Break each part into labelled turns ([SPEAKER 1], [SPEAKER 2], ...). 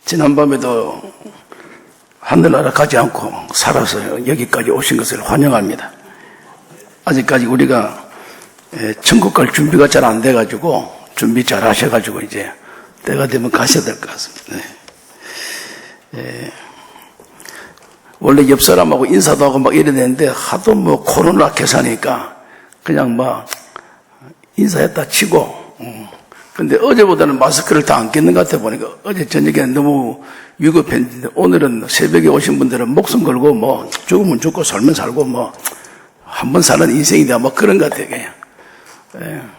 [SPEAKER 1] 지난밤에도 하늘나라 가지 않고 살아서 여기까지 오신 것을 환영합니다. 아직까지 우리가 천국 갈 준비가 잘 안 돼가지고 준비 잘 하셔가지고 이제 때가 되면 가셔야 될 것 같습니다. 원래 옆 사람하고 인사도 하고 막 이래야 되는데 하도 뭐 코로나 계산이니까 그냥 막 인사했다 치고 근데 어제보다는 마스크를 다 안 꼈는 것 같아 보니까 어제 저녁에는 너무 위급했는데 오늘은 새벽에 오신 분들은 목숨 걸고 뭐 죽으면 죽고 살면 살고 뭐 한 번 사는 인생이다 뭐 그런 것 같아요. 그냥.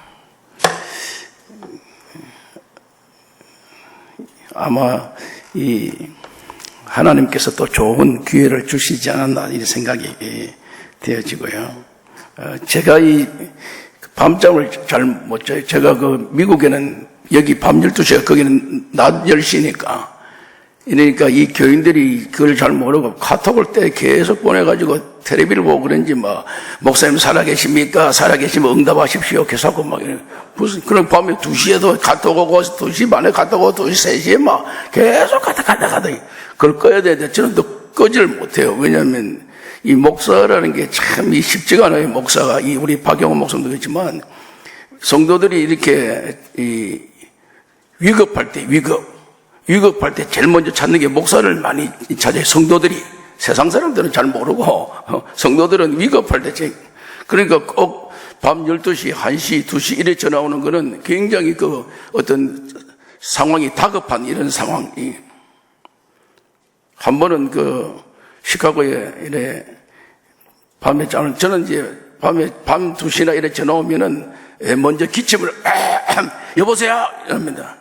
[SPEAKER 1] 아마 이 하나님께서 또 좋은 기회를 주시지 않았나 이런 생각이 되어지고요. 제가 이 밤잠을 잘 못 자요. 제가 그 미국에는 여기 밤 12시가 거기는 낮 10시니까 이러니까 이 교인들이 그걸 잘 모르고 카톡을 때 계속 보내가지고 텔레비를 보고 그런지 뭐 목사님 살아계십니까? 살아계시면 응답하십시오. 계속 막 무슨 그런 밤에 2시에도 카톡 오고 2시 반에 카톡 오고 2시 3시에 막 계속 가다 그걸 꺼야 되는데 저는 또 끄지를 못해요. 왜냐하면 이 목사라는 게 참 쉽지가 않아요. 목사가 이 우리 박영호 목사도 그렇지만 성도들이 이렇게 이 위급할 때 위급할 때 제일 먼저 찾는 게 목사를 많이 찾아요. 성도들이 세상 사람들은 잘 모르고 성도들은 위급할 때 그러니까 꼭 밤 12시, 1시, 2시 이래 전화 오는 거는 굉장히 그 어떤 상황이 다급한 이런 상황이 한 번은 그 시카고에 이래 밤에 저는 이제 밤 2시나 이래 전화 오면은 먼저 기침을 여보세요 이럽니다.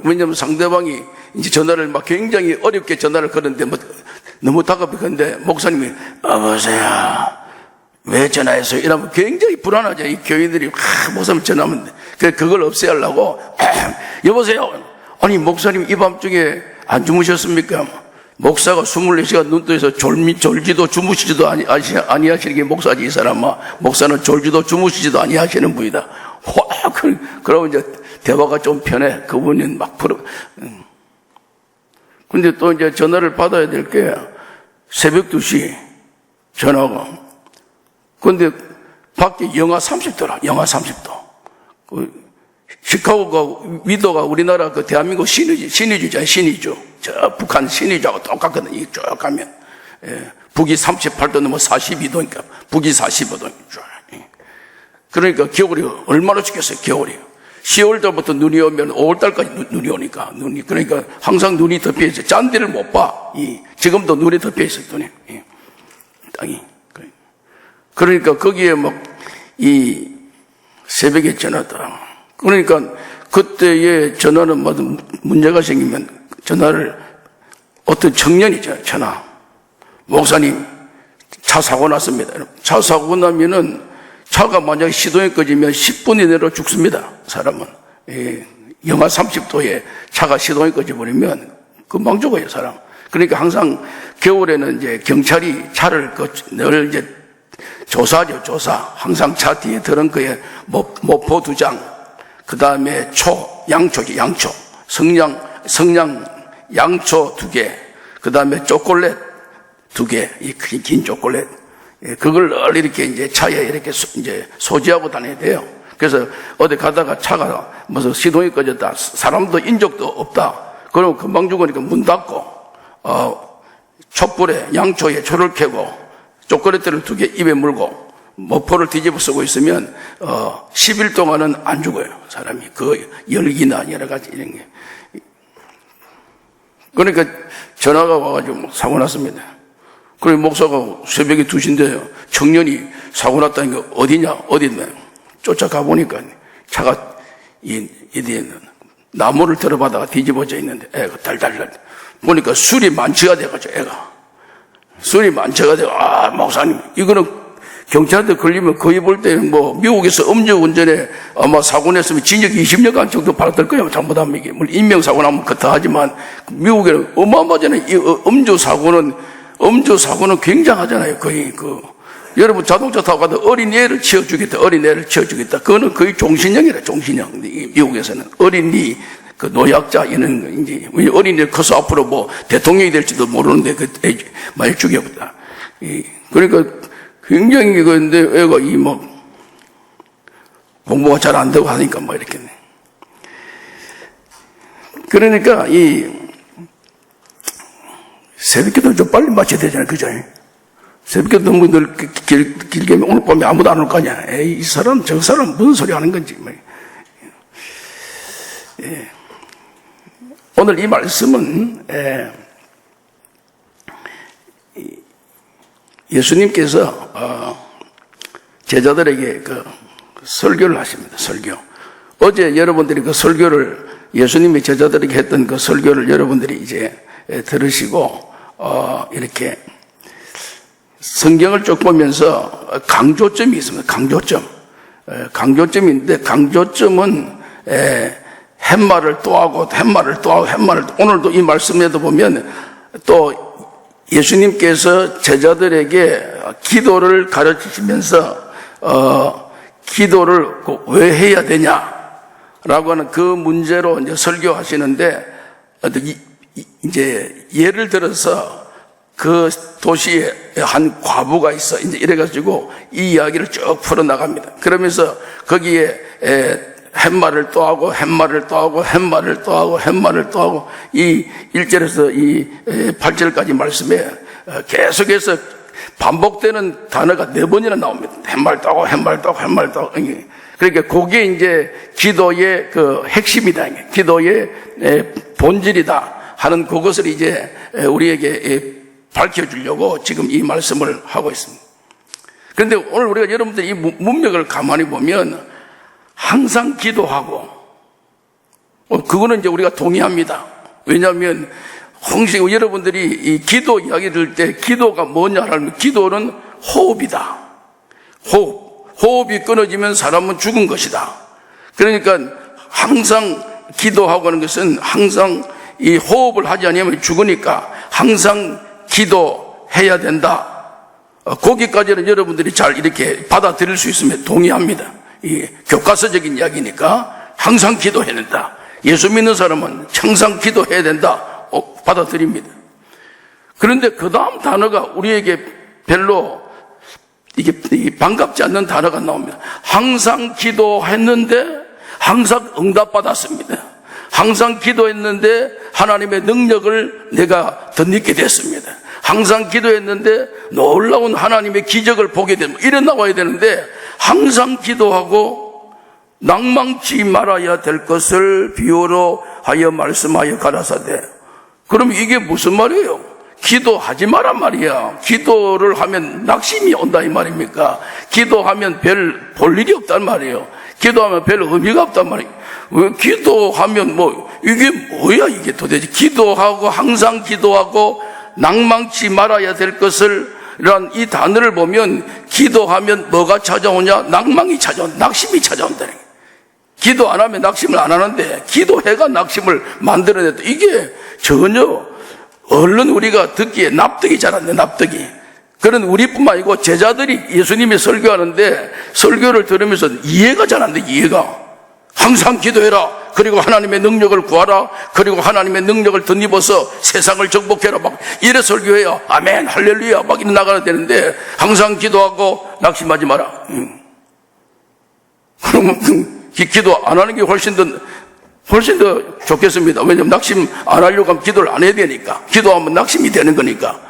[SPEAKER 1] 왜냐면 상대방이 이제 전화를 막 굉장히 어렵게 전화를 거는데 뭐 너무 다급해. 근데 목사님이 여보세요 왜 전화했어요? 이러면 굉장히 불안하죠. 이 교인들이 목사님 전화하면 그걸 없애려고 여보세요. 아니 목사님 이 밤중에 안 주무셨습니까? 목사가 24시간 눈 떠서 졸지도 주무시지도 아니하시는 게 목사지 이 사람아. 목사는 졸지도 주무시지도 아니하시는 분이다. 그러면 이제 대화가 좀 편해. 그분이 막 근데 또 이제 전화를 받아야 될 게 새벽 2시 전화가. 근데 밖에 영하 30도라. 영하 30도. 시카고가 위도가 우리나라 그 대한민국 신의주잖아요. 신의주. 저 북한 신의주하고 똑같거든요. 이 쭉 가면. 북이 38도 넘어 42도니까 북이 45도. 그러니까 겨울이 얼마나 죽겠어요. 겨울이. 10월달부터 눈이 오면 5월달까지 눈이 오니까 그러니까 항상 눈이 덮여 있어요. 짠디를 못 봐. 지금도 눈이 덮여 있어요. 눈이. 땅이. 그러니까 거기에 막 이 새벽에 전화다. 그러니까 그때의 전화는 뭐 문제가 생기면 전화를 어떤 청년이죠. 전화. 목사님 차 사고 났습니다. 차 사고 나면은 차가 만약에 시동이 꺼지면 10분 이내로 죽습니다. 사람은. 영하 30도에 차가 시동이 꺼져버리면 금방 죽어요, 사람. 그러니까 항상 겨울에는 이제 경찰이 차를 늘 이제 조사하죠, 조사. 항상 차 뒤에 트렁크에 모포 2장, 그 다음에 양초지, 양초. 성냥 양초 2개, 그 다음에 초콜릿 2개, 이 긴 초콜릿. 그걸 늘 이렇게 이제 차에 이렇게 이제 소지하고 다녀야 돼요. 그래서 어디 가다가 차가 무슨 시동이 꺼졌다. 사람도 인적도 없다. 그러면 금방 죽으니까 문 닫고, 촛불에, 양초에 초를 켜고, 초콜릿들을 2개 입에 물고, 모포를 뒤집어 쓰고 있으면, 10일 동안은 안 죽어요. 사람이. 그 열기나 여러 가지 이런 게. 그러니까 전화가 와가지고 사고 났습니다. 그리고 목사가 새벽에 2시인데 청년이 사고 났다니까 어디냐 쫓아가 보니까 차가 이뒤에 나무를 들어받아가 뒤집어져 있는데 애가 달달달 보니까 술이 만취가 돼가지고 애가 술이 만취가 돼가 목사님 이거는 경찰한테 걸리면 거의 볼 때는 뭐 미국에서 음주운전에 아마 사고 냈으면 징역 20년간 정도 받았을 거예요. 잘못하면 이게 물론 인명사고 나면 그렇다 하지만 미국에는 어마어마하잖아요. 이 음주사고는 굉장하잖아요. 거의 여러분 자동차 타고 가도 어린애를 치워주겠다. 그거는 거의 종신형이라, 종신형. 미국에서는 어린이 그 노약자 이런 이제 어린애 커서 앞으로 뭐 대통령이 될지도 모르는데 그 애 많이 죽여버다. 그러니까 굉장히 그런데 애가 이 뭐 공부가 잘 안 되고 하니까 뭐 이렇게. 그러니까 이 새벽기도 좀 빨리 마쳐야 되잖아요, 그죠? 새벽기도 너무 길게 하면 오늘 밤에 아무도 안 올 거 아니야. 에이, 이 사람, 저 사람 무슨 소리 하는 건지. 예. 오늘 이 말씀은 예수님께서 제자들에게 그 설교를 하십니다. 설교. 어제 여러분들이 그 설교를 예수님이 제자들에게 했던 그 설교를 여러분들이 이제 들으시고 이렇게 성경을 쭉 보면서 강조점이 있습니다. 강조점인데 강조점은 팻말을 또 하고 팻말을 또 하고 팻말을 오늘도 이 말씀에도 보면 또 예수님께서 제자들에게 기도를 가르치시면서 기도를 왜 해야 되냐라고 하는 그 문제로 이제 설교하시는데 이제 예를 들어서 그 도시에 한 과부가 있어 이제 이래가지고 이 이야기를 쭉 풀어 나갑니다. 그러면서 거기에 팻말을 또 하고 팻말을 또 하고 팻말을 또 하고 팻말을 또 하고 이 1절에서 이 8절까지 말씀에 계속해서 반복되는 단어가 4번이나 나옵니다. 팻말 또 하고 팻말 또 하고 팻말 또 하고. 그러니까 그게 이제 기도의 그 핵심이다. 기도의 본질이다 하는 그것을 이제 우리에게 밝혀주려고 지금 이 말씀을 하고 있습니다. 그런데 오늘 우리가 여러분들이 이 문맥을 가만히 보면 항상 기도하고 그거는 이제 우리가 동의합니다. 왜냐하면 항상 여러분들이 이 기도 이야기 들을 때 기도가 뭐냐라면 기도는 호흡이다. 호흡이 끊어지면 사람은 죽은 것이다. 그러니까 항상 기도하고 하는 것은 항상 이 호흡을 하지 않으면 죽으니까 항상 기도해야 된다. 거기까지는 여러분들이 잘 이렇게 받아들일 수 있으면 동의합니다. 이 교과서적인 이야기니까 항상 기도해야 된다. 예수 믿는 사람은 항상 기도해야 된다. 받아들입니다. 그런데 그 다음 단어가 우리에게 별로 이게 반갑지 않는 단어가 나옵니다. 항상 기도했는데 항상 응답받았습니다. 항상 기도했는데 하나님의 능력을 내가 덧입게 됐습니다. 항상 기도했는데 놀라운 하나님의 기적을 보게 됩니다. 이래 나와야 되는데 항상 기도하고 낭망치 말아야 될 것을 비유로 하여 말씀하여 가라사대. 그럼 이게 무슨 말이에요? 기도하지 마란 말이야. 기도를 하면 낙심이 온다 이 말입니까? 기도하면 별 볼 일이 없단 말이에요. 기도하면 별 의미가 없단 말이에요. 왜 기도하면 뭐 이게 뭐야 이게 도대체. 기도하고 항상 기도하고 낭망치 말아야 될 것을 이런 이 단어를 보면 기도하면 뭐가 찾아오냐? 낭망이 찾아온다. 낙심이 찾아온다. 기도 안 하면 낙심을 안 하는데 기도해가 낙심을 만들어냈다. 이게 전혀 얼른 우리가 듣기에 납득이 잘 안 돼. 납득이. 그런 우리뿐만 아니고 제자들이 예수님이 설교하는데 설교를 들으면서 이해가 잘 안 돼. 이해가. 항상 기도해라. 그리고 하나님의 능력을 구하라. 그리고 하나님의 능력을 덧입어서 세상을 정복해라. 막 이래 설교해야 아멘 할렐루야 막 이래 나가야 되는데 항상 기도하고 낙심하지 마라. 그러면 기도 안 하는 게 훨씬 더 좋겠습니다. 왜냐하면 낙심 안 하려고 하면 기도를 안 해야 되니까. 기도하면 낙심이 되는 거니까.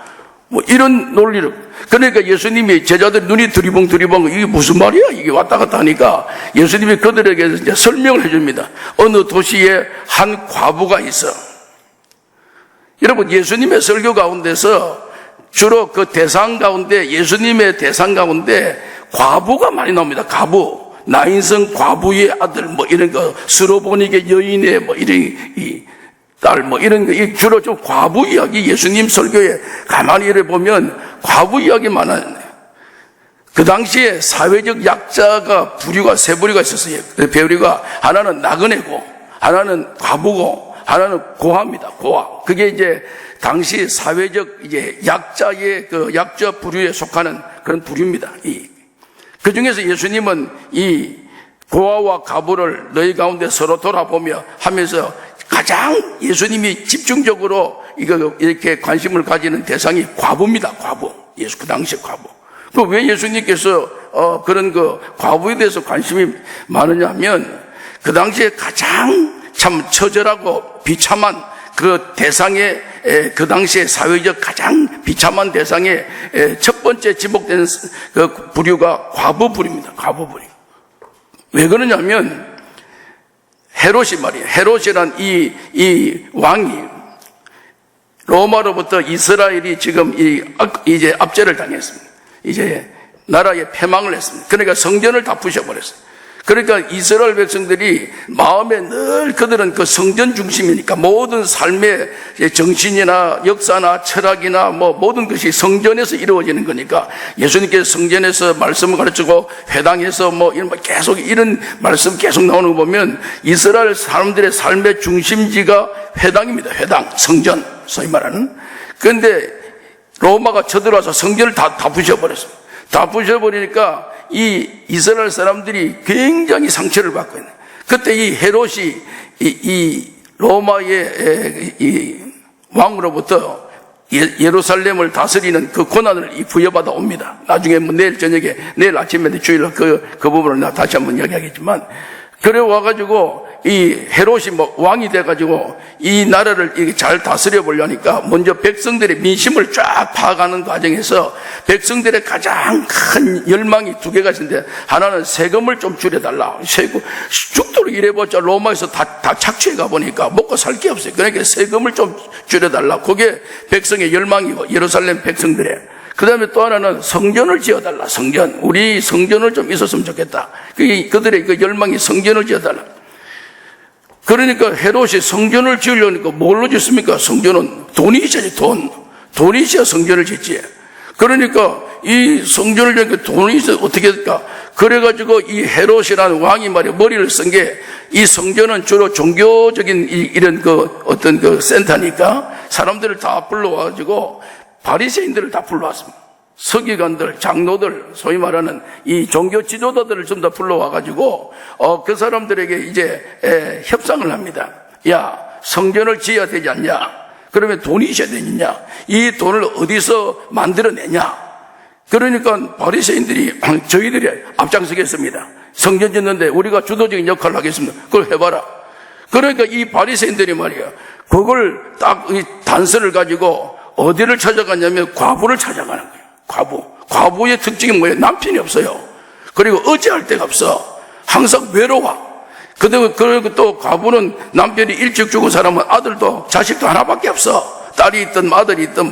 [SPEAKER 1] 뭐 이런 논리를. 그러니까 예수님이 제자들 눈이 드리벙 이게 무슨 말이야? 이게 왔다 갔다 하니까 예수님이 그들에게 이제 설명을 해줍니다. 어느 도시에 한 과부가 있어. 여러분 예수님의 설교 가운데서 주로 그 대상 가운데 예수님의 대상 가운데 과부가 많이 나옵니다. 과부. 나인성 과부의 아들 뭐 이런 거 스로보니게 여인의 뭐 이런 이 딸 뭐 이런 거 주로 좀 과부 이야기 예수님 설교에 가만히 이래 보면 과부 이야기 많아요. 그 당시에 사회적 약자가 세 부류가 있었어요. 그 부류가 하나는 나그네고 하나는 과부고 하나는 고아입니다. 고아. 그게 이제 당시 사회적 이제 약자의 그 약자 부류에 속하는 그런 부류입니다. 그 중에서 예수님은 이 고아와 과부를 너희 가운데 서로 돌아보며 하면서 가장 예수님이 집중적으로 이렇게 관심을 가지는 대상이 과부입니다. 과부. 예수 그 당시에 과부. 왜 예수님께서 그런 과부에 대해서 관심이 많으냐 하면 그 당시에 가장 참 처절하고 비참한 그 대상의 그 당시에 사회적 가장 비참한 대상의 첫 번째 지목된 그 부류가 과부 부류입니다. 과부 부류. 왜 그러냐면 헤롯이 말이에요. 헤롯이란 이 왕이 로마로부터 이스라엘이 지금 이제 압제를 당했습니다. 이제 나라에 패망을 했습니다. 그러니까 성전을 다 부셔버렸어요. 그러니까 이스라엘 백성들이 마음에 늘 그들은 그 성전 중심이니까 모든 삶의 정신이나 역사나 철학이나 모든 것이 성전에서 이루어지는 거니까 예수님께서 성전에서 말씀을 가르치고 회당에서 계속 이런 말씀 계속 나오는 거 보면 이스라엘 사람들의 삶의 중심지가 회당입니다. 회당, 성전, 소위 말하는. 그런데 로마가 쳐들어와서 성전을 다 부셔버렸습니다. 다 부셔버리니까 이 이스라엘 사람들이 굉장히 상처를 받고 있는. 그때 이 헤롯이 이 로마의 이 왕으로부터 예루살렘을 다스리는 그 고난을 부여받아 옵니다. 나중에 내일 아침에 주일 그 부분을 나 다시 한번 이야기하겠지만, 그래 와가지고 이 헤롯이 왕이 돼가지고 이 나라를 잘 다스려 보려니까 먼저 백성들의 민심을 쫙 파악하는 과정에서 백성들의 가장 큰 열망이 두 개가 있는데, 하나는 세금을 좀 줄여달라. 세금 죽도록 일해봤자 로마에서 다 착취해 가보니까 먹고 살 게 없어요. 그러니까 세금을 좀 줄여달라. 그게 백성의 열망이고, 예루살렘 백성들의. 그 다음에 또 하나는 성전을 지어달라. 성전. 우리 성전을 좀 있었으면 좋겠다. 그들의 그 열망이 성전을 지어달라. 그러니까 헤롯이 성전을 지으려니까 뭘로 짓습니까? 성전은 돈이 있어야지, 돈. 돈이 있어야 성전을 짓지. 그러니까 이 성전을 지으니까 돈이 있어야 어떻게 될까? 그래가지고 이 헤롯이라는 왕이 말이야, 머리를 쓴 게, 이 성전은 주로 종교적인 이런 어떤 센터니까 사람들을 다 불러와가지고 바리새인들을 다 불러왔습니다. 서기관들, 장로들, 소위 말하는 이 종교 지도자들을 좀 더 불러와가지고 그 사람들에게 이제 협상을 합니다. 야, 성전을 지어야 되지 않냐? 그러면 돈이 있어야 되느냐? 이 돈을 어디서 만들어내냐? 그러니까 바리새인들이 저희들이 앞장서겠습니다. 성전 짓는데 우리가 주도적인 역할을 하겠습니다. 그걸 해봐라. 그러니까 이 바리새인들이 말이야, 그걸 딱 이 단서를 가지고 어디를 찾아갔냐면 과부를 찾아가는 거예요. 과부의 특징이 뭐예요? 남편이 없어요. 그리고 어찌할 데가 없어. 항상 외로워. 그리고 또 과부는 남편이 일찍 죽은 사람은 아들도 자식도 하나밖에 없어. 딸이 있든 아들이 있든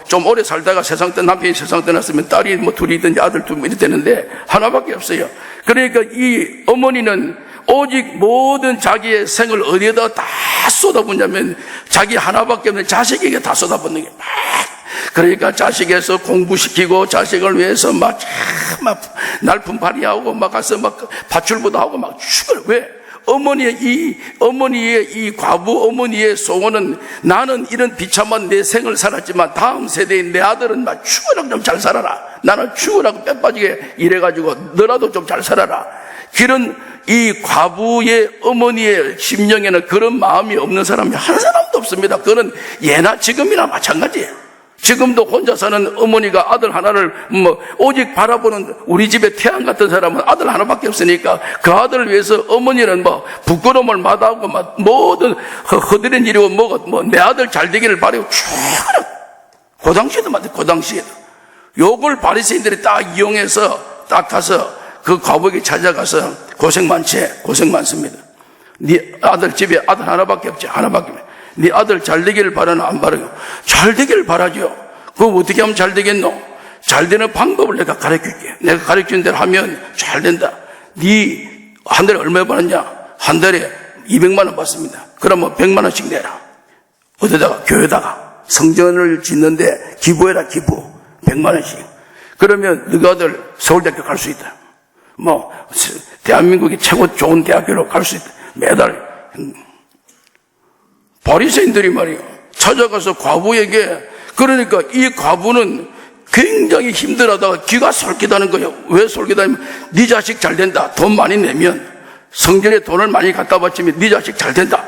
[SPEAKER 1] 좀 오래 살다가 남편이 세상 떠났으면 딸이 둘이 있든지 아들 둘 이렇게 되는데 하나밖에 없어요. 그러니까 이 어머니는 오직 모든 자기의 생을 어디에다 다 쏟아붓냐면 자기 하나밖에 없는 자식에게 다 쏟아붓는 게 그러니까 자식에서 공부시키고 자식을 위해서 막 날품 발휘하고 가서 파출부도 하고 죽을. 왜? 어머니의 이 과부 어머니의 소원은 나는 이런 비참한 내 생을 살았지만 다음 세대인 내 아들은 죽으라고 좀 잘 살아라. 나는 죽으라고 빼빠지게 일해가지고 너라도 좀 잘 살아라. 그런 이 과부의 어머니의 심령에는 그런 마음이 없는 사람이 한 사람도 없습니다. 그거는 예나 지금이나 마찬가지예요. 지금도 혼자 사는 어머니가 아들 하나를 오직 바라보는 우리 집의 태양 같은 사람은 아들 하나밖에 없으니까 그 아들을 위해서 어머니는 부끄러움을 마다하고 모든 허드렛 일이고 내 아들 잘 되기를 바라고 쭉 그 당시에도 요걸 바리새인들이 딱 이용해서 딱 가서 그 과부에게 찾아가서 고생 많습니다. 네 아들 집에 아들 하나밖에 없지. 네 아들 잘 되기를 바라나 안 바라요? 잘 되기를 바라죠. 그거 어떻게 하면 잘 되겠노? 잘 되는 방법을 내가 가르칠게. 내가 가르치는 대로 하면 잘 된다. 네 한 달에 얼마 받았냐? 한 달에 200만 원 받습니다. 그러면 100만 원씩 내라. 어디다가? 교회다가. 성전을 짓는데 기부해라, 기부. 100만 원씩. 그러면 너가 아들 서울대학교 갈 수 있다. 대한민국의 최고 좋은 대학교로 갈 수 있다. 매달. 바리새인들이 말이에요. 찾아가서 과부에게, 그러니까 이 과부는 굉장히 힘들어하다가 귀가 솔깃하는 거예요. 왜 솔깃하냐면 네 자식 잘 된다. 돈 많이 내면 성전에 돈을 많이 갖다 바치면 네 자식 잘 된다.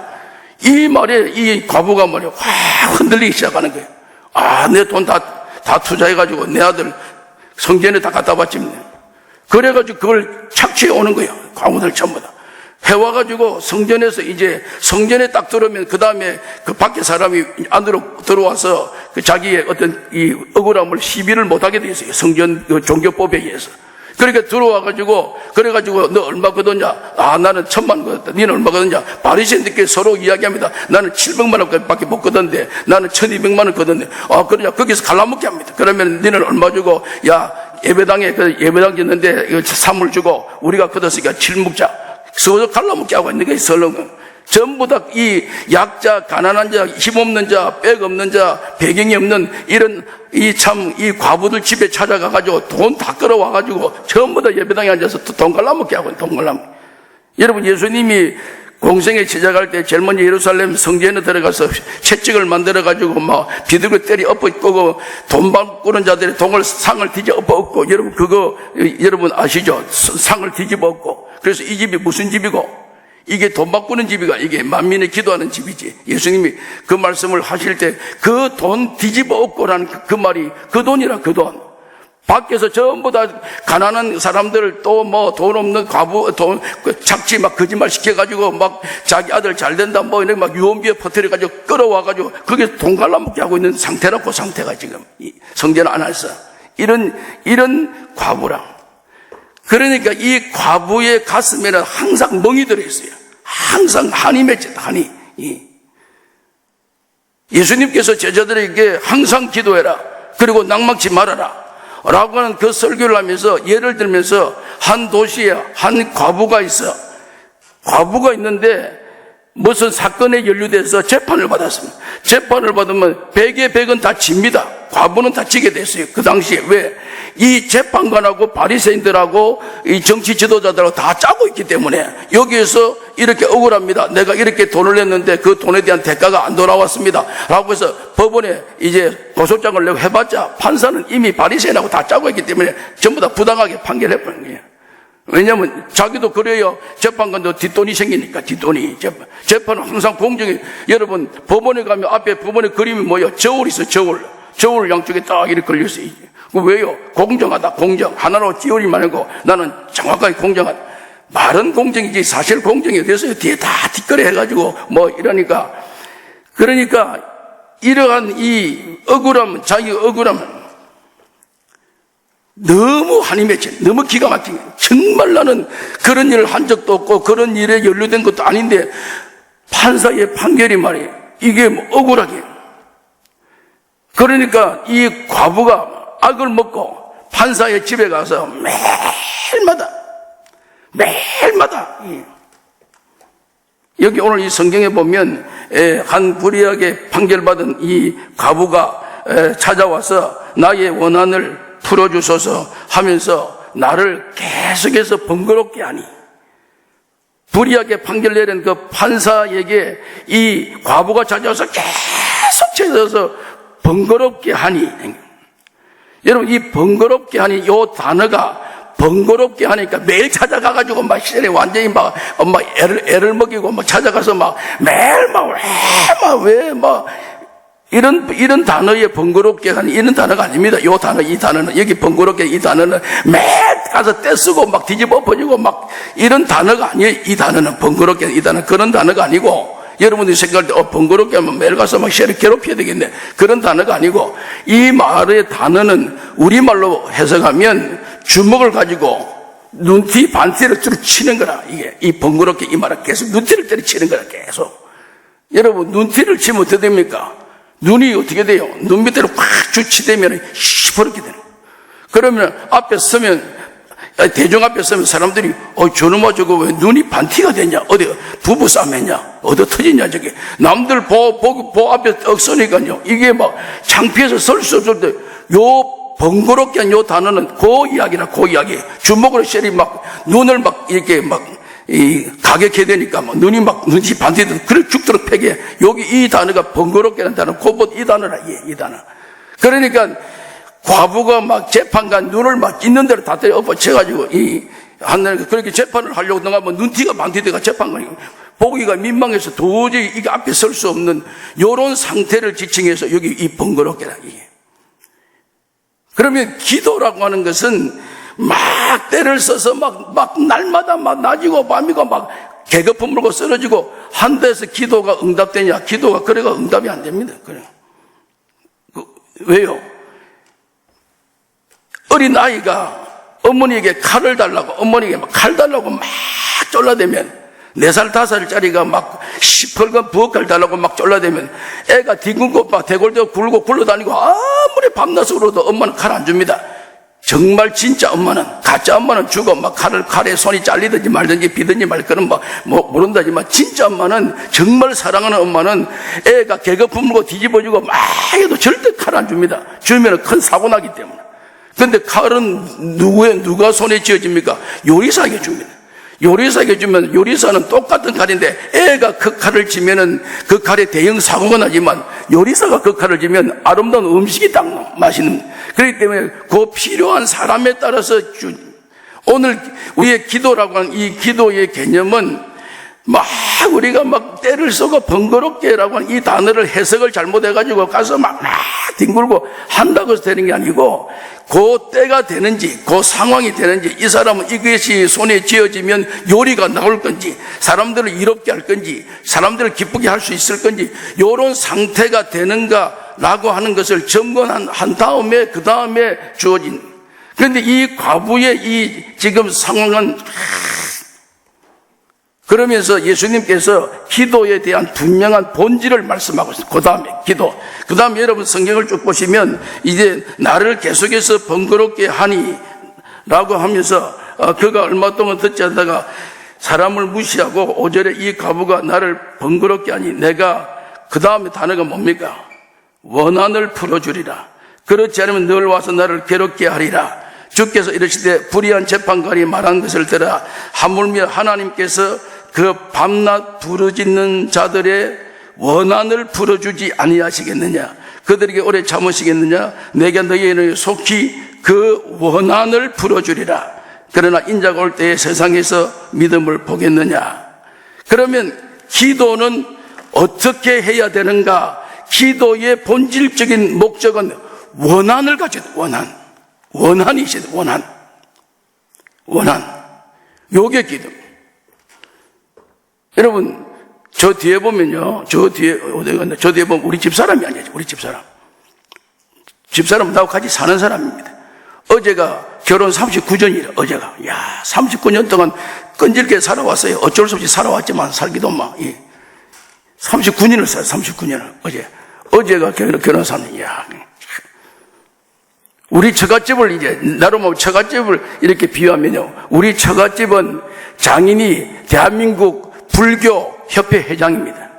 [SPEAKER 1] 이 말에 이 과부가 말이야 확 흔들리기 시작하는 거예요. 아, 내 돈 다 투자해가지고 내 아들 성전에 다 갖다 바칩네. 그래가지고 그걸 착취해 오는 거예요. 과부들 전부 다. 해와가지고 성전에서 이제 성전에 딱 들어오면 그 다음에 그 밖에 사람이 안으로 들어와서 그 자기의 어떤 이 억울함을 시비를 못하게 돼 있어요. 성전 그 종교법에 의해서. 그러니까 들어와가지고 그래가지고 너 얼마 거뒀냐? 아, 나는 1,000만 거뒀다. 너는 얼마 거뒀냐? 바리새인들끼리 서로 이야기합니다. 나는 700만 원밖에 못 거뒀는데 나는 1,200만 원 거뒀네. 아, 그러냐? 거기서 갈라먹게 합니다. 그러면 너는 얼마 주고 야 예배당에 그 예배당 짓는데 이거 사물 주고 우리가 거뒀으니까 7 묵자. 서로 갈라먹게 하고 있는 게 설렁은. 전부 다 이 약자, 가난한 자, 힘없는 자, 백 없는 자, 배경이 없는 이런 이 과부들 집에 찾아가가지고 돈 다 끌어와가지고 전부 다 예배당에 앉아서 돈 갈라먹게 하고 돈 갈라먹게. 여러분, 예수님이 공생에 시작할 때 제일 먼저 예루살렘 성전에 들어가서 채찍을 만들어가지고 막 비둘기 때리 엎어 끄고 돈 바꾸는 자들의 상을 뒤집어 엎고, 여러분 그거 여러분 아시죠? 상을 뒤집어 엎고. 그래서 이 집이 무슨 집이고? 이게 돈 바꾸는 집이가 이게 만민이 기도하는 집이지. 예수님이 그 말씀을 하실 때 그 돈 뒤집어 엎고라는 그 말이 그 돈이라 그 돈. 밖에서 전부 다 가난한 사람들 또 뭐 돈 없는 과부 돈 착취 막 거짓말 시켜가지고 막 자기 아들 잘 된다 뭐 이렇게 막 유언비어 퍼뜨려가지고 끌어와가지고 그게 돈 갈라먹게 하고 있는 상태라고 상태가 지금 성전 안에서 이런 과부랑. 그러니까 이 과부의 가슴에는 항상 멍이 들어있어요. 항상 한이 맺혔다, 한이. 예수님께서 제자들에게 항상 기도해라. 그리고 낭망치 말아라. 라고 하는 그 설교를 하면서 예를 들면서 한 도시에 한 과부가 있어. 과부가 있는데 무슨 사건에 연루돼서 재판을 받았습니다. 재판을 받으면 100에 100은 다 집니다. 과부는 다 지게 됐어요. 그 당시에. 왜? 이 재판관하고 바리새인들하고 이 정치 지도자들하고 다 짜고 있기 때문에 여기에서 이렇게 억울합니다. 내가 이렇게 돈을 냈는데 그 돈에 대한 대가가 안 돌아왔습니다. 라고 해서 법원에 이제 고소장을 내고 해봤자 판사는 이미 바리새인하고 다 짜고 있기 때문에 전부 다 부당하게 판결해버린 거예요. 왜냐면 자기도 그래요. 재판관도 뒷돈이 생기니까 뒷돈이. 재판은 항상 공정해. 여러분 법원에 가면 앞에 법원의 그림이 뭐예요? 저울이 있어. 저울 양쪽에 딱 이렇게 걸려있어요. 왜요? 공정하다. 공정. 하나로 찌우리만 하고 나는 정확하게 공정하다. 말은 공정이지 사실 공정이 어디서요? 뒤에 다 뒷거래 해가지고 뭐 이러니까. 그러니까 이러한 이 억울함, 자기 억울함 너무 한이 맺혀, 너무 기가 막힌 거예요. 정말 나는 그런 일을 한 적도 없고 그런 일에 연루된 것도 아닌데 판사의 판결이 말이에요. 이게 뭐 억울하게. 그러니까 이 과부가 악을 먹고 판사의 집에 가서 매일마다 여기 오늘 이 성경에 보면 한 불의하게 판결받은 이 과부가 찾아와서 나의 원한을 풀어주소서 하면서 나를 계속해서 번거롭게 하니, 불의하게 판결 내린 그 판사에게 이 과부가 찾아와서 계속 찾아서 번거롭게 하니, 여러분 이 번거롭게 하니 요 단어가 번거롭게 하니까 매일 찾아가가지고 막 시절에 완전히 막 애를 먹이고 막 찾아가서 막 매일 막 이런 단어에 번거롭게 하는 이런 단어가 아닙니다. 이 단어는 여기 번거롭게 이 단어는 매일 가서 떼쓰고 막 뒤집어 엎어지고 막 이런 단어가 아니에요. 이 단어는 번거롭게 이 단어는 그런 단어가 아니고, 여러분들이 생각할 때 번거롭게 하면 매일 가서 막 시를 괴롭혀야 되겠네. 그런 단어가 아니고 이 말의 단어는 우리말로 해석하면 주먹을 가지고 눈티 반티를 쭉 치는 거라. 이게 이 번거롭게 이 말은 계속 눈티를 때려치는 거라. 계속. 여러분 눈티를 치면 어떻게 됩니까? 눈이 어떻게 돼요? 눈 밑으로 팍 주치되면 시퍼렇게 되는 거예요. 그러면 앞에 서면, 대중 앞에 서면 사람들이 저놈아 저거 왜 눈이 반티가 됐냐? 어디 부부싸움 했냐? 어디 터지냐? 저게 남들 보 앞에 떡 서니까요. 이게 막 창피해서 설 수 없을 때 요 번거롭게 한 요 단어는 그 이야기나 그 이야기. 주먹으로 쉐리 막 눈을 막 이렇게 막 가격해 되니까 막 눈이 반티도 그래 죽도록 패게. 여기 이 단어가 번거롭게 하는 단어, 곧봇 이 단어라. 이 단어. 그러니까 과부가 막 재판관 눈을 막 있는 대로 다 때려 엎어쳐가지고 그렇게 재판을 하려고 나가면 눈티가 반티대가 재판관이 보기가 민망해서 도저히 이게 앞에 설 수 없는 요런 상태를 지칭해서 여기 이 번거롭게라, 이게. 그러면 기도라고 하는 것은 막 때를 써서 막 날마다 막 낮이고 밤이고 막 개거품 물고 쓰러지고 한 데서 기도가 응답되냐? 기도가 그래가 응답이 안 됩니다. 그래. 왜요? 어린 아이가 어머니에게 칼을 달라고, 어머니에게 막 칼 달라고 막 쫄라대면 4살, 5살짜리가 막 시뻘건 부엌칼 달라고 막 쫄라대면 애가 뒹굴고 막 대골대고 굴고 굴러다니고 아무리 밤낮으로 울어도 엄마는 칼 안 줍니다. 정말 진짜 엄마는, 가짜 엄마는 주고 막 칼에 손이 잘리든지 말든지 비든지 말 그런 모른다지만 진짜 엄마는, 정말 사랑하는 엄마는 애가 개거품 물고 뒤집어지고 막 해도 절대 칼 안 줍니다. 주면 큰 사고 나기 때문에. 근데 칼은 누가 손에 쥐어집니까? 요리사에게 줍니다. 요리사에게 주면 요리사는 똑같은 칼인데 애가 그 칼을 쥐면은 그 칼에 대형 사고가 나지만 요리사가 그 칼을 쥐면 아름다운 음식이 딱 맛있는. 그렇기 때문에 그 필요한 사람에 따라서 오늘 우리의 기도라고 하는 이 기도의 개념은 막 우리가 막 때를 쓰고 번거롭게라고 하는 이 단어를 해석을 잘못해가지고 가서 막 뒹굴고 한다고 해서 되는 게 아니고 그 때가 되는지 그 상황이 되는지 이 사람은 이것이 손에 쥐어지면 요리가 나올 건지 사람들을 이롭게 할 건지 사람들을 기쁘게 할 수 있을 건지 이런 상태가 되는가라고 하는 것을 점검한 다음에 그 다음에 주어진. 그런데 이 과부의 이 지금 상황은 그러면서 예수님께서 기도에 대한 분명한 본질을 말씀하고 있어요. 그 다음에 기도. 그 다음에 여러분 성경을 쭉 보시면 이제 나를 계속해서 번거롭게 하니 라고 하면서 그가 얼마 동안 듣지 않다가 사람을 무시하고 5절에 이 과부가 나를 번거롭게 하니 내가 그 다음에 단어가 뭡니까? 원한을 풀어주리라. 그렇지 않으면 늘 와서 나를 괴롭게 하리라. 주께서 이르시되 불의한 재판관이 말한 것을 들어 하물며 하나님께서 그 밤낮 부르짖는 자들의 원한을 풀어주지 아니하시겠느냐? 그들에게 오래 참으시겠느냐? 내가 너희에게 속히 그 원한을 풀어주리라. 그러나 인자가 올 때에 세상에서 믿음을 보겠느냐? 그러면 기도는 어떻게 해야 되는가? 기도의 본질적인 목적은 원한을 가져야 돼. 원한이시다. 원한. 요게 기도. 여러분, 저 뒤에 보면요. 저 뒤에 보면 우리 집사람이 아니죠. 우리 집사람. 집사람은 나하고 같이 사는 사람입니다. 어제가 결혼 39전이래, 어제가. 39년 동안 끈질게 살아왔어요. 어쩔 수 없이 살아왔지만 살기도 막. 39년을 살아요, 39년을. 어제가 결혼 3년. 우리 처갓집을 이제, 나름 처갓집을 이렇게 비유하면요. 우리 처갓집은 장인이 대한민국 불교 협회 회장입니다.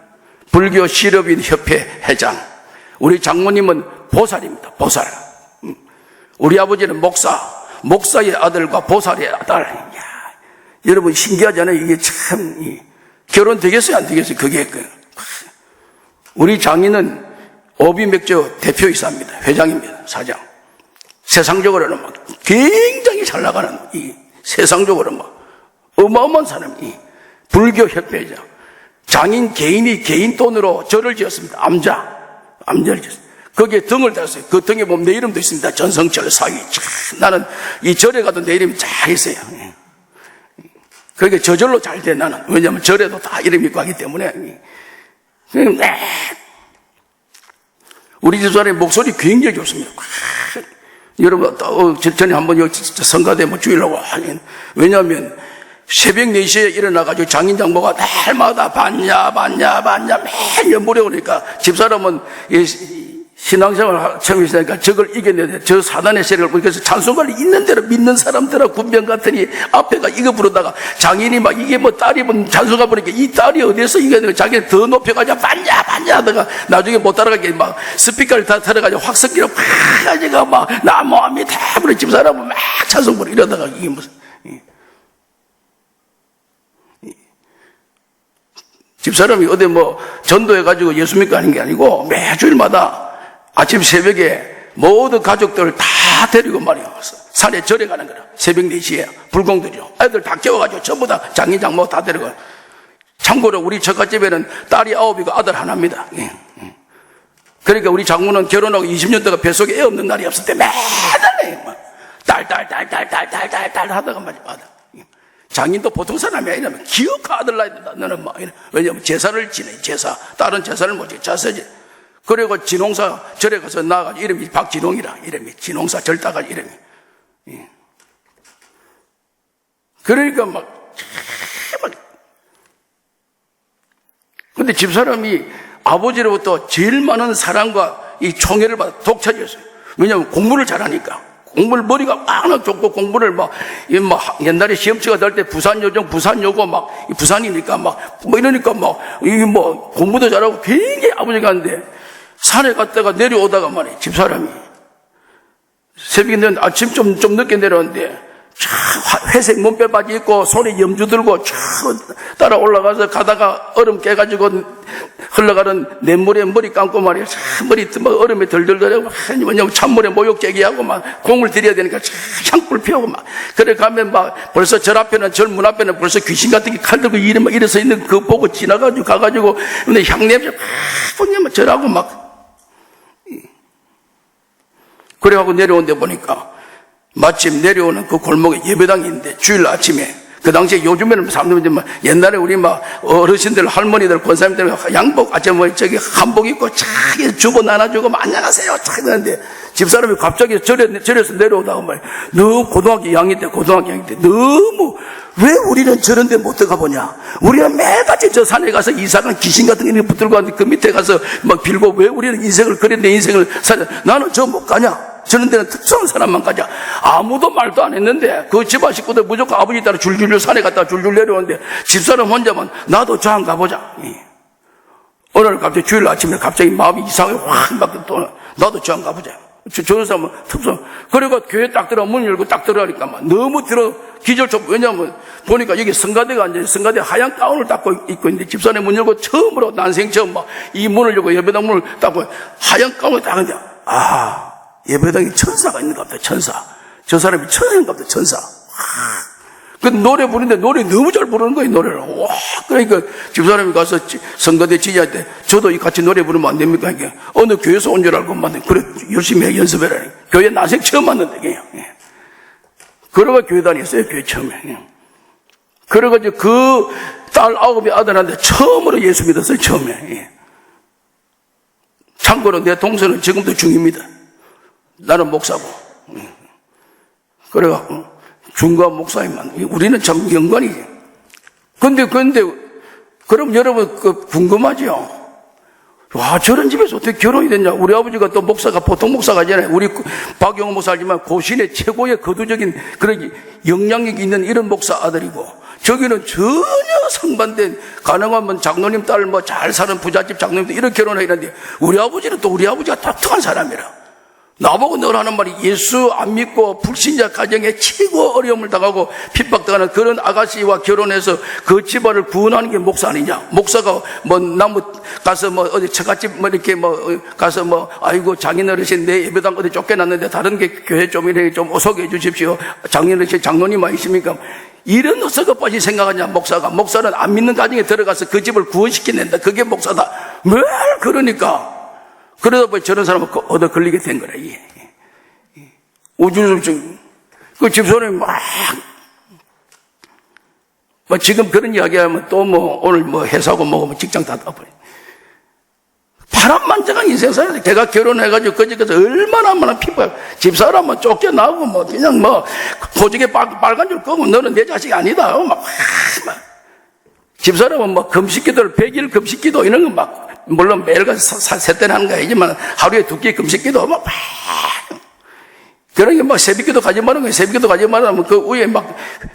[SPEAKER 1] 불교 실업인 협회 회장. 우리 장모님은 보살입니다. 보살. 우리 아버지는 목사의 아들과 보살의 아들. 여러분 신기하잖아요. 이게 참 결혼 되겠어요, 안 되겠어요? 그게 우리 장인은 오비맥주 대표이사입니다. 회장입니다. 사장. 세상적으로는 막 굉장히 잘 나가는 세상적으로 막 어마어마한 사람이 불교 협회장. 장인 개인 돈으로 절을 지었습니다. 암자를 지었습니다. 거기에 등을 달았어요. 그 등에 보면 내 이름도 있습니다. 전성철 사위. 나는 이 절에 가도 내 이름이 잘 있어요. 그게 저절로 잘 돼, 나는. 왜냐하면 절에도 다 이름이 있고 하기 때문에. 우리 집사람의 목소리 굉장히 좋습니다. 여러분, 전에 한번 여기 성가대 주일라고 하긴. 왜냐하면 새벽 4시에 일어나가지고 장인 장모가 날마다 봤냐 매일 연불에 오니까 집사람은 신앙생활 처음 있으니까 저걸 이겨내야 저 사단의 세력을 그래서 찬송가를 있는 대로 믿는 사람들하고 군병 같으니 앞에가 이거 부르다가 장인이 막 이게 뭐 딸이 뭐 찬송가 부르니까 이 딸이 어디서 이겨내고 자기는 더 높여가지고 봤냐 하다가 나중에 못 따라가게 막 스피커를 다 틀어가지고 확 섞이고 막 가지고 막 나무함이 다 부르 집사람은 막 찬송 부르 이러다가 이게 무슨 집사람이 어디 뭐 전도해가지고 예수 믿고 하는 게 아니고 매주일마다 아침 새벽에 모든 가족들 다 데리고 말이야. 산에 절에 가는 거라. 새벽 4시에 불공들이요. 애들 다 깨워가지고 전부 다 장인 장모 다 데리고 참고로 우리 처갓집에는 딸이 9이고 아들 하나입니다. 그러니까 우리 장모는 결혼하고 20년 동안 뱃속에 애 없는 날이 없을 때 매달 딸 하다가 말이야. 장인도 보통 사람이 아니라면 기어코 아들 낳아야 된다. 너는 막 이래. 왜냐면 제사를 지내. 제사. 딸은 제사를 못 지내. 자세지. 그리고 진홍사 절에 가서 나가지고 이름이 박진홍이라. 이름이 진홍사 절다가 이름이. 그러니까 근데 집사람이 아버지로부터 제일 많은 사랑과 이 총애를 받아 독차지했어요. 왜냐하면 공부를 잘하니까. 공부를 머리가 워낙 좋고 공부를 옛날에 시험치가 될 때 부산요정, 부산요고 부산이니까 이러니까 공부도 잘하고 굉장히 아버지가 하는데 산에 갔다가 내려오다가 말이에요. 집사람이. 새벽에 아침 좀 늦게 내려왔는데 회색 몸빼 바지 입고 손에 염주 들고 쫙 따라 올라가서 가다가 얼음 깨가지고 흘러가는 냇물에 머리 감고 말이야. 머리 얼음에 덜덜덜하고 왜냐면 찬물에 목욕 제기하고 공을 들여야 되니까 향불 피우고 그래 가면 벌써 절 앞에는 절 문 앞에는 벌써 귀신 같은 게 칼 들고 일어서 있는 그거 보고 지나가지고 가가지고 근데 향냄새 막 절하고 그래가지고 내려온 데 보니까 마침 내려오는 그 골목에 예배당이 있는데 주일 아침에 그 당시에 요즘에는 사람들이 옛날에 우리 어르신들 할머니들 권사님들 양복 저기 한복 입고 착 주고 나눠주고 안녕하세요 착 하는데 집사람이 갑자기 절에서 내려오다가 너무 고등학교 2학년 때 너무 왜 우리는 저런 데 못 들어가 보냐. 우리는 매일같이 저 산에 가서 이상한 귀신 같은 게 붙들고 왔는데 그 밑에 가서 빌고 왜 우리는 인생을 그래 내 인생을 사냐. 나는 저 못 가냐. 저런 데는 특수한 사람만 가자. 아무도 말도 안 했는데 그 집안 식구들 무조건 아버지 따라 줄줄줄 산에 갔다 줄줄 내려오는데 집사람 혼자만 나도 저 한 가보자. 오늘 갑자기 주일 아침에 갑자기 마음이 이상하게 확 바뀌어. 나도 저 한 가보자. 저런 사람은 특수. 그리고 교회 딱 들어 문 열고 딱 들어가니까 너무 기절촉. 왜냐면 보니까 여기 성가대가 앉아있어요. 성가대 하얀 가운을 입고 있는데 집사람 문 열고 처음으로 난생 처음 이 문을 열고 예배당 문을 닫고 하얀 가운을 딱 앉아. 예배당에 천사가 있는가 보다. 천사. 저 사람이 천사인가 보다. 천사. 그 노래 부르는데 노래 너무 잘 부르는 거예요. 노래를. 와. 그러니까 집사람이 가서 성가대 지지할 저도 같이 노래 부르면 안 됩니까? 이게 어느 교회에서 온 줄 알고 그래 열심히 연습해라. 교회 난생 처음 왔는데 그냥. 그러고 교회 다녔어요. 교회 처음에. 그래가지고 그 딸 9의 아들한테 처음으로 예수 믿었어요. 처음에. 참고로 내 동생은 지금도 중입니다. 나는 목사고. 그래갖고, 중과 목사님만. 우리는 참 연관이지. 근데, 그럼 여러분, 궁금하죠? 와, 저런 집에서 어떻게 결혼이 됐냐? 우리 아버지가 또 목사가 보통 목사가 아니잖아요. 우리 박영호 목사 알지만 고신의 최고의 거두적인 그런 영향력이 있는 이런 목사 아들이고, 저기는 전혀 상반된 가능하면 장로님 딸 잘 사는 부잣집 장로님도 이렇게 결혼하는데, 우리 아버지는 또 우리 아버지가 독특한 사람이라. 나보고 늘 하는 말이 예수 안 믿고 불신자 가정에 최고 어려움을 당하고 핍박당하는 그런 아가씨와 결혼해서 그 집안을 구원하는 게 목사 아니냐. 목사가 나무 가서 어디 처갓집 이렇게 가서 아이고 장인 어르신 내 예배당 어디 쫓겨났는데 다른 게 교회 좀 이렇게 좀 소개해 주십시오. 장인 어르신 장로님 아니십니까? 이런 서것까지 생각하냐. 목사는 안 믿는 가정에 들어가서 그 집을 구원시켜낸다. 그게 목사다. 뭘 그러니까 그러다 보니 저런 사람은 얻어 걸리게 된 거라. 우주중증. 그 집사람이 지금 그런 이야기 하면 또 오늘 회사고 뭐고 직장 다 따버려. 파란만장한 인생 살아야 돼. 걔가 결혼해가지고 거기서 얼마나 핍박. 집사람은 쫓겨나고 그냥 고지게 빨간 줄 끄고 너는 내 자식이 아니다. 집사람은 금식기도를 100일 금식기도 이런 거 물론 매일같이 셋째 하는 거 아니지만 하루에 2끼 금식기도 그런 게 새벽기도 가지 말은 거예요. 새벽기도 가지 말으면 그 위에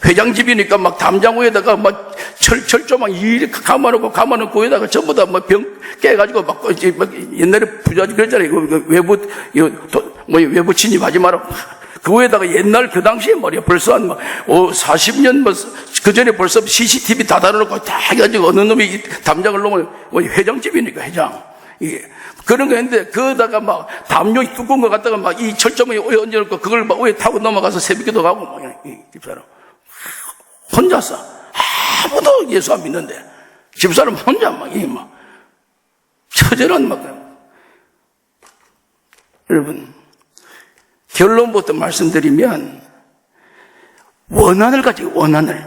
[SPEAKER 1] 회장집이니까 담장 위에다가 철조 이렇게 감아놓고 위에다가 전부 다 병 깨가지고 옛날에 부자지 그랬잖아요. 외부 침입하지 마라. 그 위에다가 옛날 그 당시에 말이야. 벌써 한 40년 그 전에 벌써 CCTV 다 달아놓고 다 해가지고 어느 놈이 담장을 놓으면 회장집이니까 회장. 그런 거 했는데 그거다가 담요 두꺼운 거 갖다가 이 철조망에 얹어놓고 그걸 위에 타고 넘어가서 새벽기도 가고 집사람 혼자서 아무도 예수 안 믿는데 집사람 혼자 막 처절한 여러분, 결론부터 말씀드리면, 원한을 가지고, 원한을.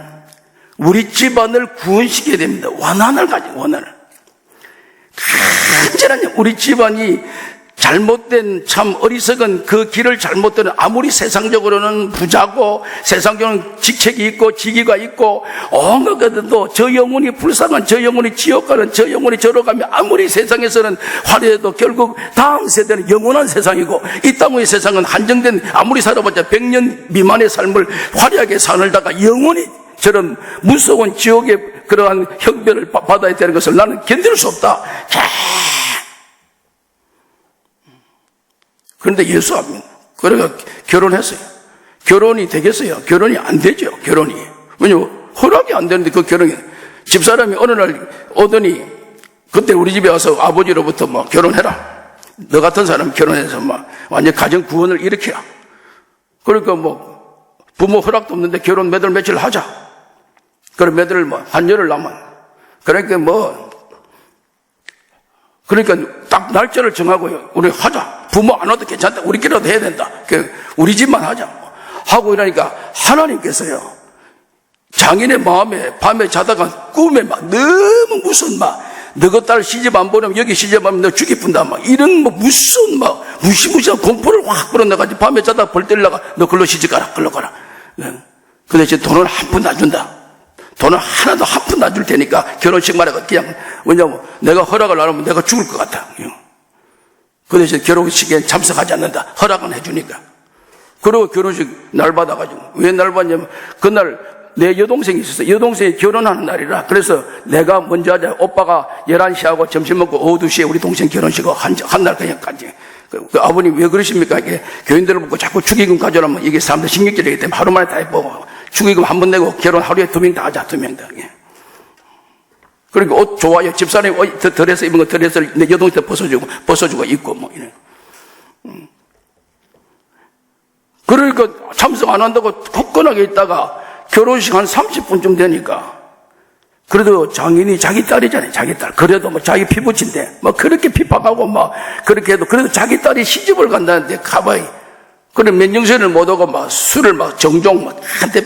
[SPEAKER 1] 우리 집안을 구원시켜야 됩니다. 원한을 가지고, 원한을. 간절한 우리 집안이 잘못된 참 어리석은 그 길을 잘못되는, 아무리 세상적으로는 부자고 세상적으로는 직책이 있고 직위가 있고 온갖 것들도 저 영혼이 불쌍한, 저 영혼이 지옥 가는, 저 영혼이 저로 가면 아무리 세상에서는 화려해도 결국 다음 세대는 영원한 세상이고, 이 땅의 세상은 한정된, 아무리 살아봤자 100년 미만의 삶을 화려하게 살다가 영원히 저런 무서운 지옥의 그러한 형벌을 받아야 되는 것을 나는 견딜 수 없다. 그런데 예수 합니다. 그래가 결혼했어요. 결혼이 되겠어요? 결혼이 안 되죠, 결혼이. 왜냐면 허락이 안 되는데 그 결혼이. 집사람이 어느 날 오더니, 그때 우리 집에 와서 아버지로부터 결혼해라. 너 같은 사람 결혼해서 완전 가정 구원을 일으키라. 그러니까 부모 허락도 없는데 결혼 몇 월 며칠 하자. 그럼 몇 월 한 열흘 남아. 그러니까 딱 날짜를 정하고요. 우리 하자. 부모 안 와도 괜찮다. 우리끼리라도 해야 된다. 우리 집만 하자. 하고 이러니까 하나님께서요, 장인의 마음에 밤에 자다가 꿈에 너무 무슨 너그 딸 시집 안 보내면 여기 시집하면 너 죽이뿐다. 이런 무슨 무시무시한 공포를 확 불어넣어가지고 밤에 자다가 벌 때리다가 너 글로 시집 가라. 글로 가라. 그 대신 돈을 한 푼 안 준다. 돈을 하나도 한 푼 안 줄 테니까 결혼식만 해가 그냥, 왜냐면 내가 허락을 안 하면 내가 죽을 것 같아. 그 대신 결혼식에 참석하지 않는다. 허락은 해주니까. 그리고 결혼식 날 받아가지고, 왜 날 받냐면 그날 내 여동생이 있었어. 여동생이 결혼하는 날이라. 그래서 내가 먼저 하자. 오빠가 11시 하고 점심 먹고 오후 2시에 우리 동생 결혼식하고 한 날 그냥 가지. 그 아버님 왜 그러십니까? 이게 교인들을 보고 자꾸 축의금 가져오면 이게 사람들 신경질이기 때문에 하루 만에 다 해보고, 축의금 한 번 내고 결혼 하루에 2명 다 하자. 2명 다. 그리고 옷 좋아요. 집사람이 덜해서 입은 거 덜해서 내 여동생 벗어주고 입고 이래. 그러니까 참석 안 한다고 굳건하게 있다가 결혼식 한 30분쯤 되니까, 그래도 장인이 자기 딸이잖아요. 자기 딸. 그래도 자기 피부친데 그렇게 핍박하고 그렇게 해도 그래도 자기 딸이 시집을 간다는데 가봐요. 그래 면정신을 못 하고 술을 정종 한대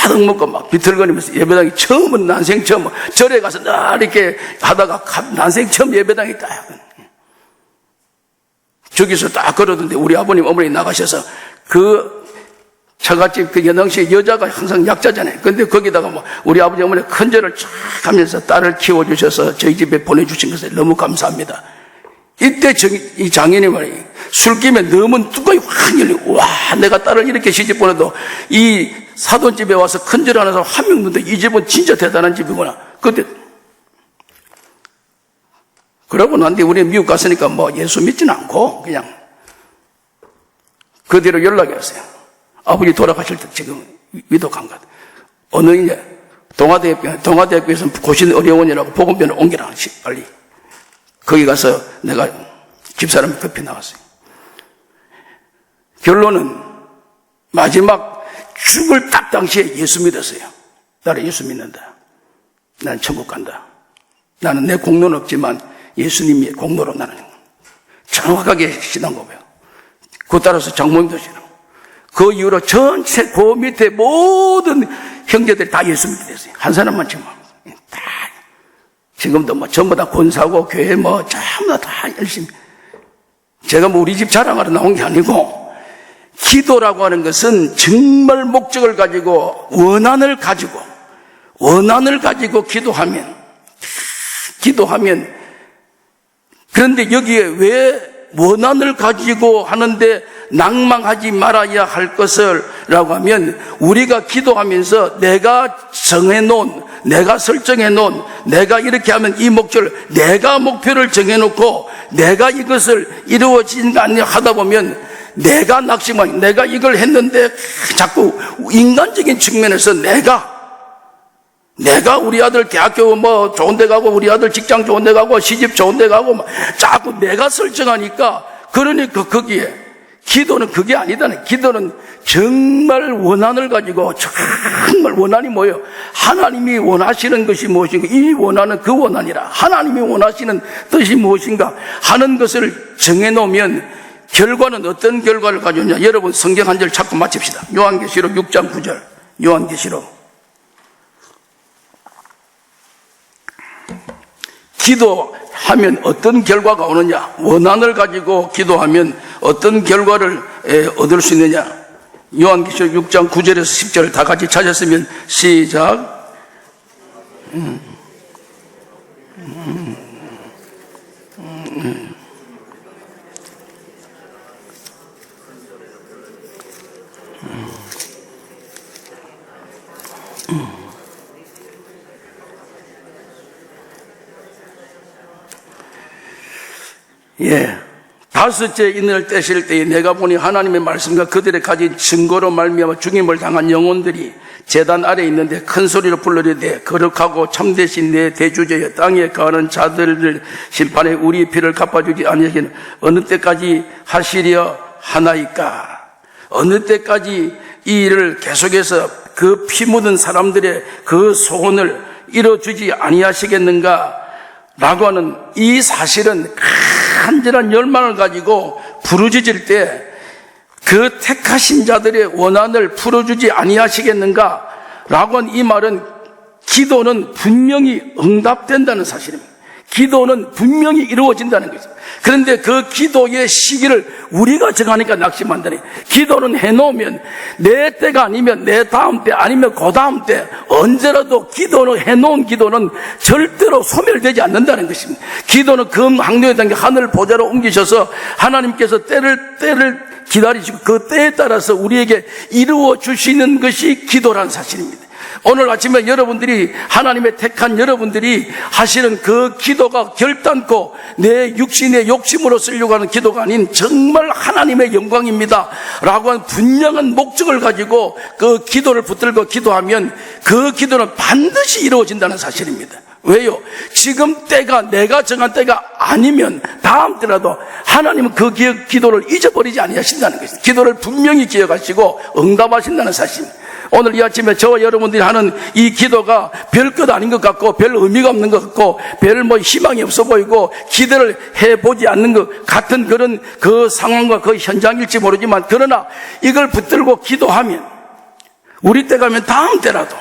[SPEAKER 1] 가득 먹고 비틀거리면서 예배당이 처음은 난생 처음 절에 가서 늘 이렇게 하다가 난생 처음 예배당이 딱 저기서 딱 걸었는데 우리 아버님 어머니 나가셔서 그 처갓집 그 연흥시에 여자가 항상 약자잖아요. 근데 거기다가 우리 아버지 어머니 큰절을 쫙 하면서 딸을 키워주셔서 저희 집에 보내주신 것을 너무 감사합니다. 이때 이 장인이 말이에요. 술김에 너무 뚜껑이 확 열리고, 와, 내가 딸을 이렇게 시집 보내도 이 사돈집에 와서 큰절 하는 사람 한 명 없는데 이 집은 진짜 대단한 집이구나. 그때 그러고 난 뒤에 우리 미국 갔으니까 예수 믿지는 않고 그냥 그 뒤로 연락이 왔어요. 아버지 돌아가실 때 지금 위독한 것. 어느 이제 동아대학교에서 고신의료원이라고 보건병원을 옮겨라. 빨리. 거기 가서 내가 집사람이 급히 나왔어요. 결론은 마지막 죽을 딱 당시에 예수 믿었어요. 나를 예수 믿는다. 난 천국 간다. 나는 내 공로는 없지만 예수님의 공로로 나는 정확하게 신앙 고백. 그 따라서 장모님도 신앙. 그 이후로 전체 그 밑에 모든 형제들이 다 예수 믿게 됐어요. 한 사람만 지금 다 지금도 전부 다 권사고 교회 전부 다 열심히. 제가 우리 집 자랑하러 나온 게 아니고, 기도라고 하는 것은 정말 목적을 가지고 원한을 가지고 기도하면 그런데 여기에 왜 원한을 가지고 하는데 낭망하지 말아야 할 것을 라고 하면, 우리가 기도하면서 내가 정해놓은, 내가 설정해놓은, 내가 이렇게 하면 이 목적을, 내가 목표를 정해놓고 내가 이것을 이루어진가 아니냐 하다 보면 내가 낙심하니, 내가 이걸 했는데 자꾸 인간적인 측면에서 내가 우리 아들 대학교 좋은 데 가고, 우리 아들 직장 좋은 데 가고, 시집 좋은 데 가고, 자꾸 내가 설정하니까, 그러니까 거기에 기도는 그게 아니다는. 기도는 정말 원한을 가지고 정말 원한이 뭐예요? 하나님이 원하시는 것이 무엇인가? 이 원한은 그 원한이라. 하나님이 원하시는 뜻이 무엇인가 하는 것을 정해놓으면 결과는 어떤 결과를 가져오냐? 여러분 성경 한 절 찾고 마칩시다. 요한계시록 6장 9절. 요한계시록. 기도하면 어떤 결과가 오느냐? 원한을 가지고 기도하면 어떤 결과를 얻을 수 있느냐? 요한계시록 6장 9절에서 10절 다 같이 찾았으면 시작. 예. 다섯째 인을 떼실 때에 내가 보니 하나님의 말씀과 그들의 가진 증거로 말미암아 죽임을 당한 영혼들이 제단 아래에 있는데 큰 소리로 불러대되 거룩하고 참되신 내 대주제여 땅에 거하는 자들을 심판에 우리 피를 갚아주지 아니하기는 어느 때까지 하시려 하나이까? 어느 때까지 이 일을 계속해서 그 피 묻은 사람들의 그 소원을 이뤄주지 아니하시겠는가? 라고 하는 이 사실은 간절한 열망을 가지고 부르짖을 때 그 택하신 자들의 원한을 풀어주지 아니하시겠는가? 라고 한 이 말은 기도는 분명히 응답된다는 사실입니다. 기도는 분명히 이루어진다는 거죠. 그런데 그 기도의 시기를 우리가 정하니까 낙심한다니. 기도는 해놓으면 내 때가 아니면 내 다음 때 아니면 그 다음 때 언제라도 기도는 해놓은 기도는 절대로 소멸되지 않는다는 것입니다. 기도는 금 항로에 담겨 하늘 보좌로 옮기셔서 하나님께서 때를 기다리시고 그 때에 따라서 우리에게 이루어 주시는 것이 기도라는 사실입니다. 오늘 아침에 여러분들이 하나님의 택한 여러분들이 하시는 그 기도가 결단코 내 육신의 욕심으로 쓰려고 하는 기도가 아닌 정말 하나님의 영광입니다 라고 하는 분명한 목적을 가지고 그 기도를 붙들고 기도하면 그 기도는 반드시 이루어진다는 사실입니다. 왜요? 지금 때가 내가 정한 때가 아니면 다음 때라도 하나님은 그 기도를 잊어버리지 아니하신다는 것입니다. 기도를 분명히 기억하시고 응답하신다는 사실입니다. 오늘 이 아침에 저와 여러분들이 하는 이 기도가 별 것 아닌 것 같고 별 의미가 없는 것 같고 별 희망이 없어 보이고 기대를 해보지 않는 것 같은 그런 그 상황과 그 현장일지 모르지만 그러나 이걸 붙들고 기도하면 우리 때 가면 다음 때라도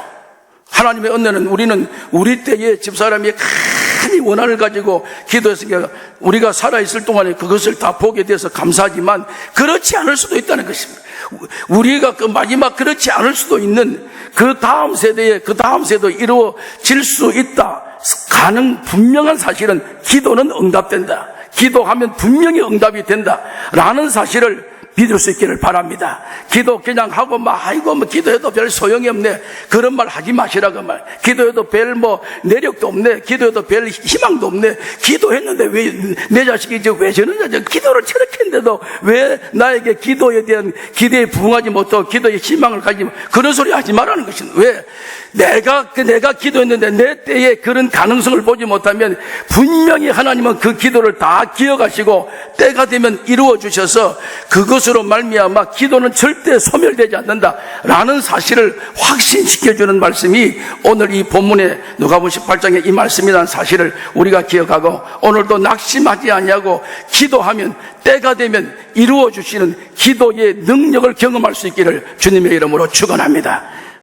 [SPEAKER 1] 하나님의 은혜는 우리는 우리 때에 집사람이 큰 원한을 가지고 기도했으니까 우리가 살아있을 동안에 그것을 다 보게 돼서 감사하지만 그렇지 않을 수도 있다는 것입니다. 우리가 그 마지막 그렇지 않을 수도 있는 그 다음 세대에 그 다음 세대도 이루어질 수 있다. 분명한 사실은 기도는 응답된다. 기도하면 분명히 응답이 된다. 라는 사실을 믿을 수 있기를 바랍니다. 기도 그냥 하고 기도해도 별 소용이 없네. 그런 말 하지 마시라고 말. 기도해도 별 내력도 없네. 기도해도 별 희망도 없네. 기도했는데 왜 내 자식이 왜 저러냐. 기도를 저렇게 했는데도 왜 나에게 기도에 대한 기대에 부응하지 못하고 기도에 희망을 가지지 그런 소리 하지 말라는 것입니다. 왜? 내가 기도했는데 내 때에 그런 가능성을 보지 못하면 분명히 하나님은 그 기도를 다 기억하시고 때가 되면 이루어 주셔서 그것으로 말미암아 기도는 절대 소멸되지 않는다라는 사실을 확신시켜주는 말씀이 오늘 이 본문의 누가복음 18장의 이 말씀이라는 사실을 우리가 기억하고 오늘도 낙심하지 아니하고 기도하면 때가 되면 이루어 주시는 기도의 능력을 경험할 수 있기를 주님의 이름으로 축원합니다.